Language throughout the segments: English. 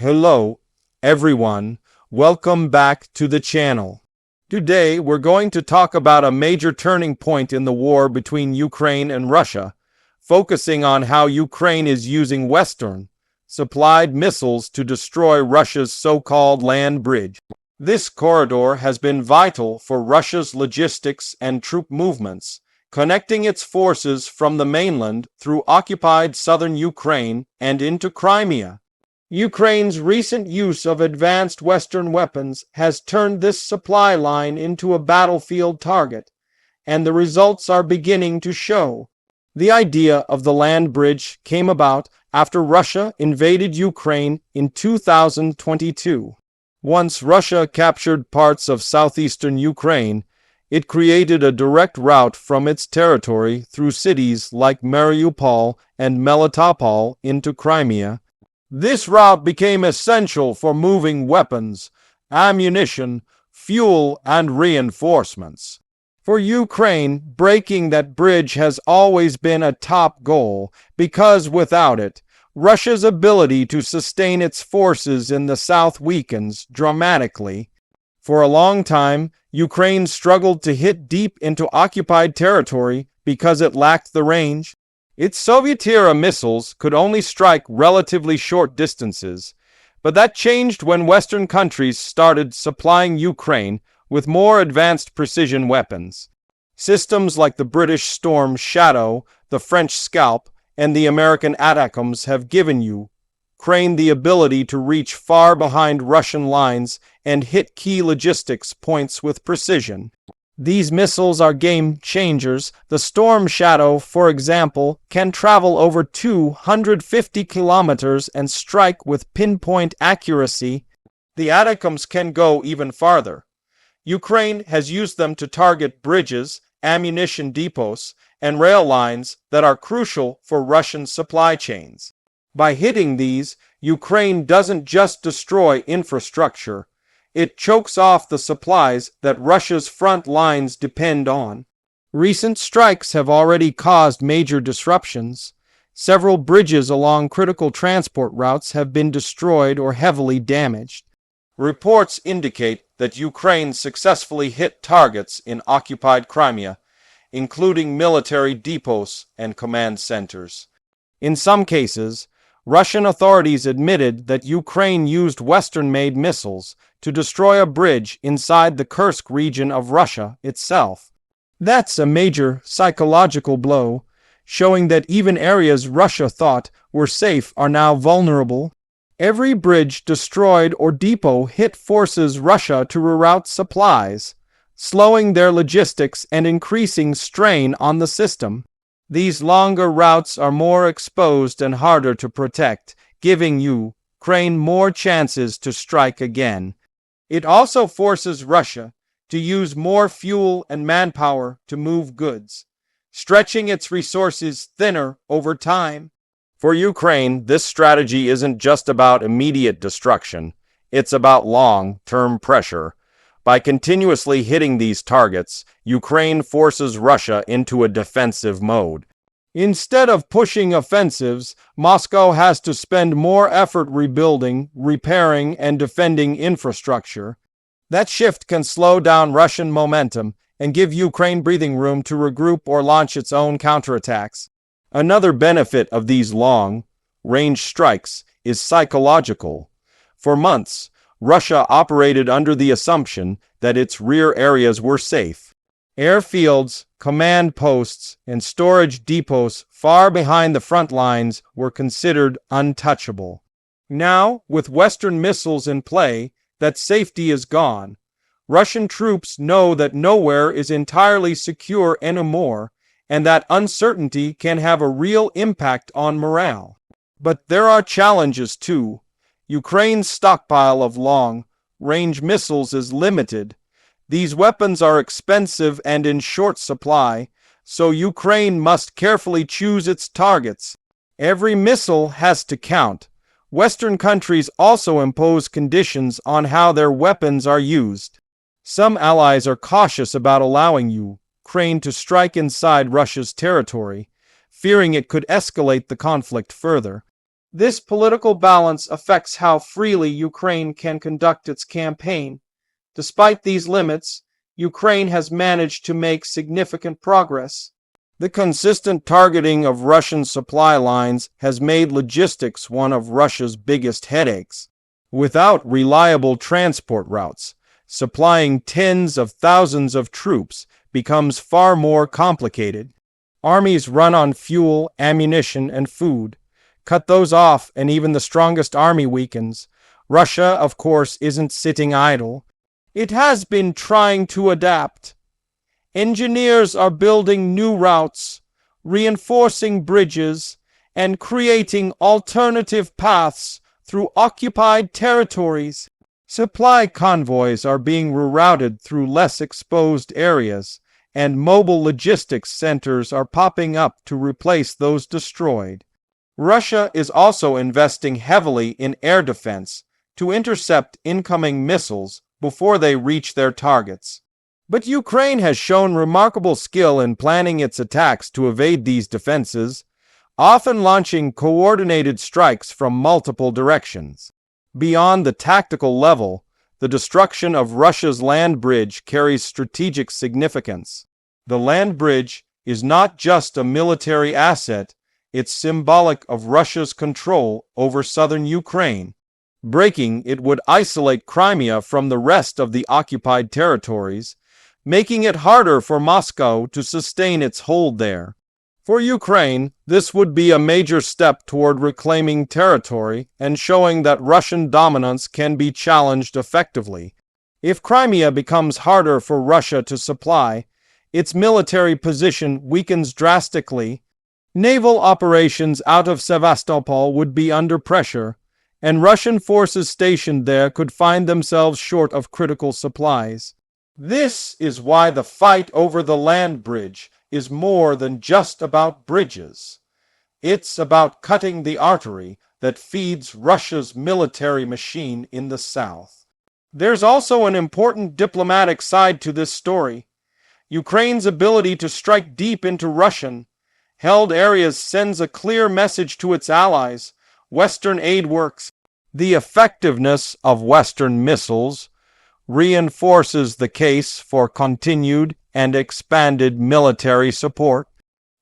Hello, everyone. Welcome back to the channel. Today, we're going to talk about a major turning point in the war between Ukraine and Russia, focusing on how Ukraine is using Western-supplied missiles to destroy Russia's so-called land bridge. This corridor has been vital for Russia's logistics and troop movements, connecting its forces from the mainland through occupied southern Ukraine and into Crimea. Ukraine's recent use of advanced Western weapons has turned this supply line into a battlefield target, and the results are beginning to show. The idea of the land bridge came about after Russia invaded Ukraine in 2022. Once Russia captured parts of southeastern Ukraine, it created a direct route from its territory through cities like Mariupol and Melitopol into Crimea. This route became essential for moving weapons, ammunition, fuel, and reinforcements. For Ukraine, breaking that bridge has always been a top goal, because without it, Russia's ability to sustain its forces in the south weakens dramatically. For a long time, Ukraine struggled to hit deep into occupied territory because it lacked the range. Its Soviet-era missiles could only strike relatively short distances, but that changed when Western countries started supplying Ukraine with more advanced precision weapons. Systems like the British Storm Shadow, the French Scalp, and the American ATACMS have given Ukraine the ability to reach far behind Russian lines and hit key logistics points with precision. These missiles are game changers. The Storm Shadow, for example, can travel over 250 kilometers and strike with pinpoint accuracy. The ATACMS can go even farther. Ukraine has used them to target bridges, ammunition depots, and rail lines that are crucial for Russian supply chains. By hitting these, Ukraine doesn't just destroy infrastructure. It chokes off the supplies that Russia's front lines depend on. Recent strikes have already caused major disruptions. Several bridges along critical transport routes have been destroyed or heavily damaged. Reports indicate that Ukraine successfully hit targets in occupied Crimea, including military depots and command centers. In some cases, Russian authorities admitted that Ukraine used Western-made missiles to destroy a bridge inside the Kursk region of Russia itself. That's a major psychological blow, showing that even areas Russia thought were safe are now vulnerable. Every bridge destroyed or depot hit forces Russia to reroute supplies, slowing their logistics and increasing strain on the system. These longer routes are more exposed and harder to protect, giving Ukraine more chances to strike again. It also forces Russia to use more fuel and manpower to move goods, stretching its resources thinner over time. For Ukraine, this strategy isn't just about immediate destruction, it's about long-term pressure. By continuously hitting these targets, Ukraine forces Russia into a defensive mode. Instead of pushing offensives, Moscow has to spend more effort rebuilding, repairing, and defending infrastructure. That shift can slow down Russian momentum and give Ukraine breathing room to regroup or launch its own counterattacks. Another benefit of these long-range strikes is psychological. For months, Russia operated under the assumption that its rear areas were safe. Airfields, command posts, and storage depots far behind the front lines were considered untouchable. Now, with Western missiles in play, that safety is gone. Russian troops know that nowhere is entirely secure anymore, and that uncertainty can have a real impact on morale. But there are challenges too. Ukraine's stockpile of long-range missiles is limited. These weapons are expensive and in short supply, so Ukraine must carefully choose its targets. Every missile has to count. Western countries also impose conditions on how their weapons are used. Some allies are cautious about allowing Ukraine to strike inside Russia's territory, fearing it could escalate the conflict further. This political balance affects how freely Ukraine can conduct its campaign. Despite these limits, Ukraine has managed to make significant progress. The consistent targeting of Russian supply lines has made logistics one of Russia's biggest headaches. Without reliable transport routes, supplying tens of thousands of troops becomes far more complicated. Armies run on fuel, ammunition, and food. Cut those off, and even the strongest army weakens. Russia, of course, isn't sitting idle. It has been trying to adapt. Engineers are building new routes, reinforcing bridges, and creating alternative paths through occupied territories. Supply convoys are being rerouted through less exposed areas, and mobile logistics centers are popping up to replace those destroyed. Russia is also investing heavily in air defense to intercept incoming missiles before they reach their targets. But Ukraine has shown remarkable skill in planning its attacks to evade these defenses, often launching coordinated strikes from multiple directions. Beyond the tactical level, the destruction of Russia's land bridge carries strategic significance. The land bridge is not just a military asset, it's symbolic of Russia's control over southern Ukraine. Breaking it would isolate Crimea from the rest of the occupied territories, making it harder for Moscow to sustain its hold there. For Ukraine, this would be a major step toward reclaiming territory and showing that Russian dominance can be challenged effectively. If Crimea becomes harder for Russia to supply, its military position weakens drastically. Naval operations out of Sevastopol would be under pressure, and Russian forces stationed there could find themselves short of critical supplies. This is why the fight over the land bridge is more than just about bridges. It's about cutting the artery that feeds Russia's military machine in the south. There's also an important diplomatic side to this story. Ukraine's ability to strike deep into Russian-held areas sends a clear message to its allies. Western aid works. The effectiveness of Western missiles reinforces the case for continued and expanded military support.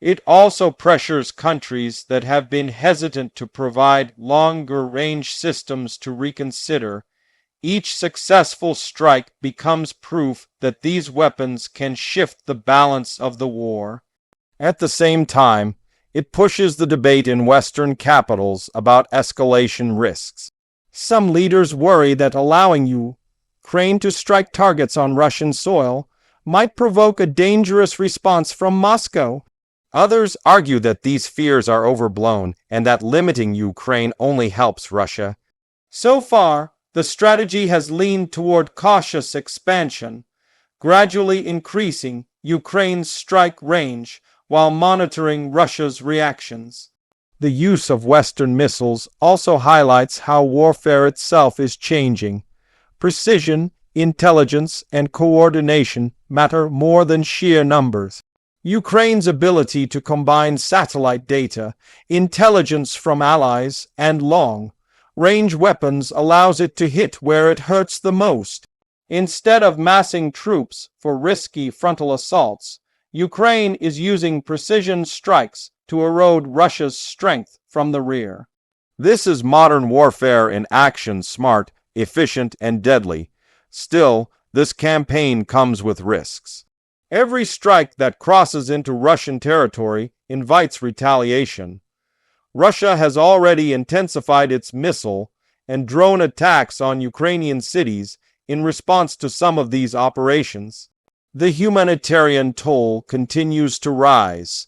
It also pressures countries that have been hesitant to provide longer-range systems to reconsider. Each successful strike becomes proof that these weapons can shift the balance of the war. At the same time, it pushes the debate in Western capitals about escalation risks. Some leaders worry that allowing Ukraine to strike targets on Russian soil might provoke a dangerous response from Moscow. Others argue that these fears are overblown and that limiting Ukraine only helps Russia. So far, the strategy has leaned toward cautious expansion, gradually increasing Ukraine's strike range while monitoring Russia's reactions. The use of Western missiles also highlights how warfare itself is changing. Precision, intelligence, and coordination matter more than sheer numbers. Ukraine's ability to combine satellite data, intelligence from allies, and long-range weapons allows it to hit where it hurts the most. Instead of massing troops for risky frontal assaults, Ukraine is using precision strikes to erode Russia's strength from the rear. This is modern warfare in action, smart, efficient, and deadly. Still, this campaign comes with risks. Every strike that crosses into Russian territory invites retaliation. Russia has already intensified its missile and drone attacks on Ukrainian cities in response to some of these operations. The humanitarian toll continues to rise,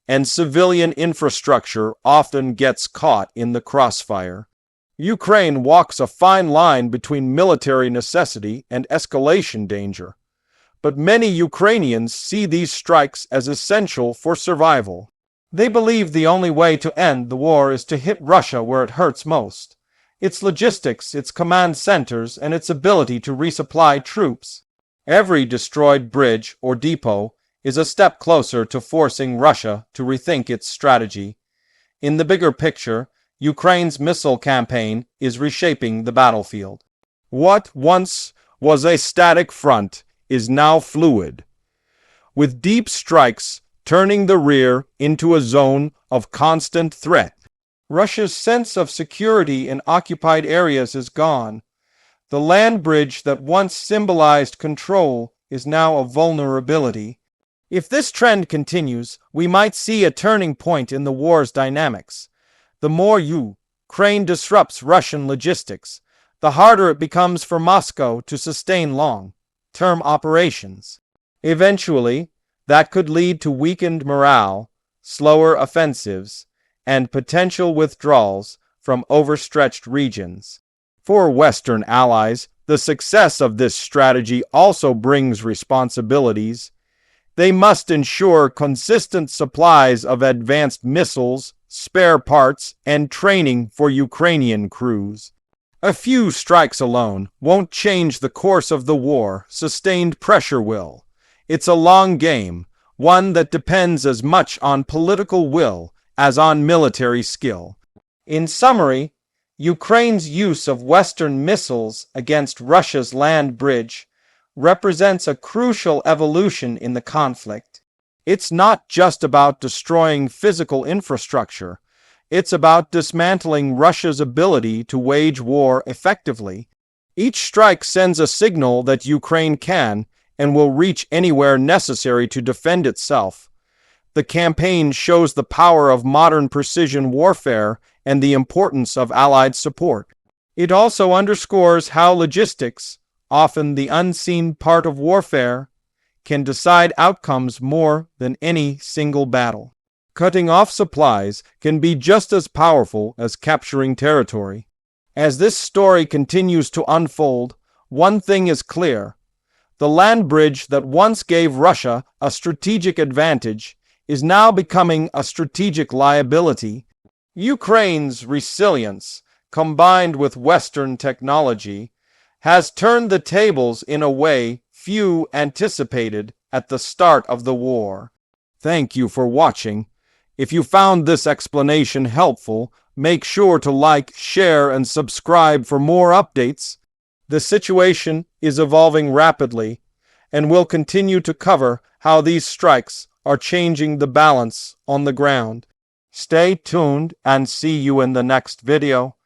and civilian infrastructure often gets caught in the crossfire. Ukraine walks a fine line between military necessity and escalation danger, but many Ukrainians see these strikes as essential for survival. They believe the only way to end the war is to hit Russia where it hurts most: its logistics, its command centers, and its ability to resupply troops. Every destroyed bridge or depot is a step closer to forcing Russia to rethink its strategy. In the bigger picture, Ukraine's missile campaign is reshaping the battlefield. What once was a static front is now fluid, with deep strikes turning the rear into a zone of constant threat. Russia's sense of security in occupied areas is gone. The land bridge that once symbolized control is now a vulnerability. If this trend continues, we might see a turning point in the war's dynamics. The more Ukraine disrupts Russian logistics, the harder it becomes for Moscow to sustain long-term operations. Eventually, that could lead to weakened morale, slower offensives, and potential withdrawals from overstretched regions. For Western allies, the success of this strategy also brings responsibilities. They must ensure consistent supplies of advanced missiles, spare parts, and training for Ukrainian crews. A few strikes alone won't change the course of the war. Sustained pressure will. It's a long game, one that depends as much on political will as on military skill. In summary, Ukraine's use of Western missiles against Russia's land bridge represents a crucial evolution in the conflict. It's not just about destroying physical infrastructure. It's about dismantling Russia's ability to wage war effectively. Each strike sends a signal that Ukraine can and will reach anywhere necessary to defend itself. The campaign shows the power of modern precision warfare and the importance of Allied support. It also underscores how logistics, often the unseen part of warfare, can decide outcomes more than any single battle. Cutting off supplies can be just as powerful as capturing territory. As this story continues to unfold, one thing is clear. The land bridge that once gave Russia a strategic advantage is now becoming a strategic liability. Ukraine's resilience, combined with Western technology, has turned the tables in a way few anticipated at the start of the war. Thank you for watching. If you found this explanation helpful, make sure to like, share, and subscribe for more updates. The situation is evolving rapidly, and we'll continue to cover how these strikes are changing the balance on the ground. Stay tuned and see you in the next video.